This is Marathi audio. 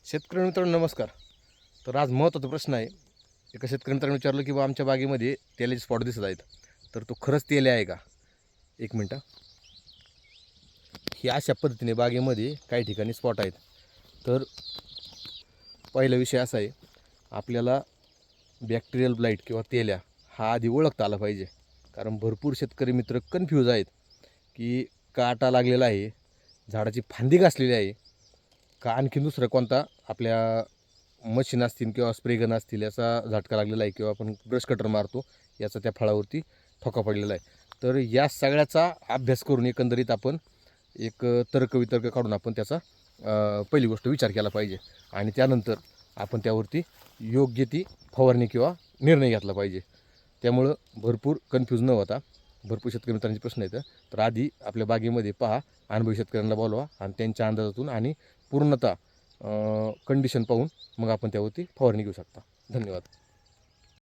शेतकरी मित्रांनो नमस्कार. तर आज महत्त्वाचा प्रश्न आहे. एका शेतकरी मित्रांनी विचारलं की बा आमच्या बागेमध्ये तेलाचे स्पॉट दिसत आहेत, तर तो खरंच तेल आहे का? एक मिनटं. ही अशा पद्धतीने बागेमध्ये काही ठिकाणी स्पॉट आहेत. तर पहिला विषय असा आहे, आपल्याला बॅक्टेरियल ब्लाईट किंवा तेल्या हा आधी ओळखता आला पाहिजे. कारण भरपूर शेतकरी मित्र कन्फ्यूज आहेत की काटा लागलेला आहे, झाडाची फांदी घासलेली आहे का आणखी दुसरं कोणता आपल्या मशीन असतील किंवा स्प्रे गन असतील याचा झटका लागलेला आहे किंवा आपण ब्रश कटर मारतो याचा त्या फळावरती ठोका पडलेला आहे. तर या सगळ्याचा अभ्यास करून एकंदरीत आपण एक तर्कवितर्क काढून आपण त्याचा पहिली गोष्ट विचार केला पाहिजे आणि त्यानंतर आपण त्यावरती योग्य ती फवारणी किंवा निर्णय घेतला पाहिजे. त्यामुळं भरपूर कन्फ्यूज न होता भरपूर शेतकरी मित्रांचे प्रश्न येतं. तर आधी आपल्या बागेमध्ये पहा, अनुभवी शेतकऱ्यांना बोलवा आणि त्यांच्या अंदाजातून आणि पूर्णतः कंडिशन पाहून मग आपण त्यावरती फवारणी घेऊ शकता. धन्यवाद.